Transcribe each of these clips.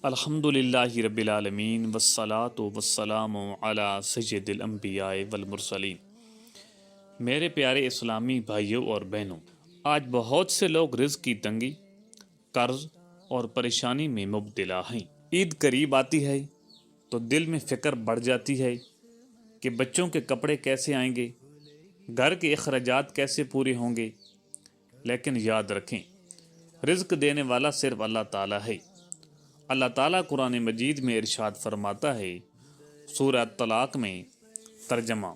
الحمدللہ رب العالمین والصلاة والسلام علی سید الانبیاء والمرسلین۔ میرے پیارے اسلامی بھائیوں اور بہنوں، آج بہت سے لوگ رزق کی تنگی، قرض اور پریشانی میں مبتلا ہیں۔ عید قریب آتی ہے تو دل میں فکر بڑھ جاتی ہے کہ بچوں کے کپڑے کیسے آئیں گے، گھر کے اخراجات کیسے پورے ہوں گے۔ لیکن یاد رکھیں، رزق دینے والا صرف اللہ تعالیٰ ہے۔ اللہ تعالیٰ قرآن مجید میں ارشاد فرماتا ہے، سورہ طلاق میں ترجمہ: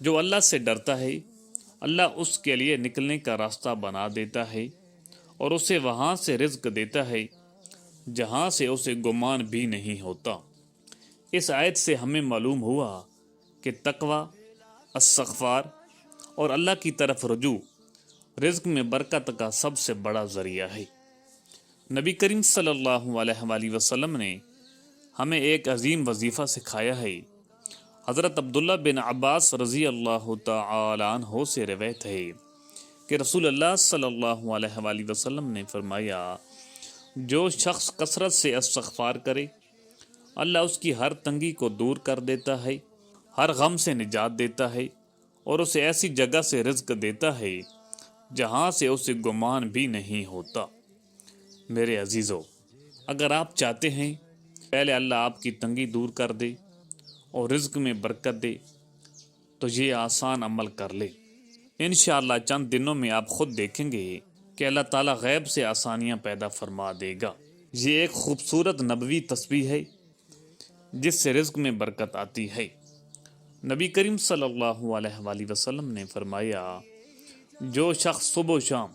جو اللہ سے ڈرتا ہے، اللہ اس کے لیے نکلنے کا راستہ بنا دیتا ہے اور اسے وہاں سے رزق دیتا ہے جہاں سے اسے گمان بھی نہیں ہوتا۔ اس آیت سے ہمیں معلوم ہوا کہ تقوی، استغفار اور اللہ کی طرف رجوع رزق میں برکت کا سب سے بڑا ذریعہ ہے۔ نبی کریم صلی اللہ علیہ وآلہ وسلم نے ہمیں ایک عظیم وظیفہ سکھایا ہے۔ حضرت عبداللہ بن عباس رضی اللہ تعالی عنہ سے روایت ہے کہ رسول اللہ صلی اللہ علیہ وآلہ وسلم نے فرمایا، جو شخص کثرت سے استغفار کرے، اللہ اس کی ہر تنگی کو دور کر دیتا ہے، ہر غم سے نجات دیتا ہے اور اسے ایسی جگہ سے رزق دیتا ہے جہاں سے اسے گمان بھی نہیں ہوتا۔ میرے عزیزو، اگر آپ چاہتے ہیں پہلے اللہ آپ کی تنگی دور کر دے اور رزق میں برکت دے تو یہ آسان عمل کر لے۔ انشاءاللہ چند دنوں میں آپ خود دیکھیں گے کہ اللہ تعالیٰ غیب سے آسانیاں پیدا فرما دے گا۔ یہ ایک خوبصورت نبوی تسبیح ہے جس سے رزق میں برکت آتی ہے۔ نبی کریم صلی اللہ علیہ وآلہ وسلم نے فرمایا، جو شخص صبح و شام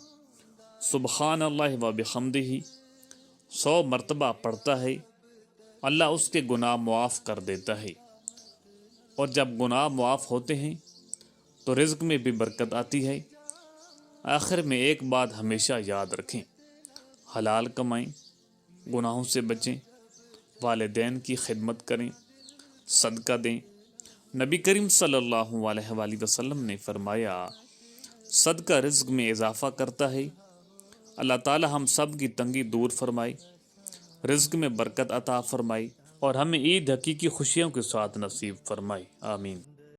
سبحان اللہ و بحمدہ 100 مرتبہ پڑھتا ہے، اللہ اس کے گناہ معاف کر دیتا ہے، اور جب گناہ معاف ہوتے ہیں تو رزق میں بھی برکت آتی ہے۔ آخر میں ایک بات ہمیشہ یاد رکھیں، حلال کمائیں، گناہوں سے بچیں، والدین کی خدمت کریں، صدقہ دیں۔ نبی کریم صلی اللہ علیہ وآلہ وسلم نے فرمایا، صدقہ رزق میں اضافہ کرتا ہے۔ اللہ تعالی ہم سب کی تنگی دور فرمائے، رزق میں برکت عطا فرمائے اور ہمیں عید حقیقی خوشیوں کے ساتھ نصیب فرمائے۔ آمین۔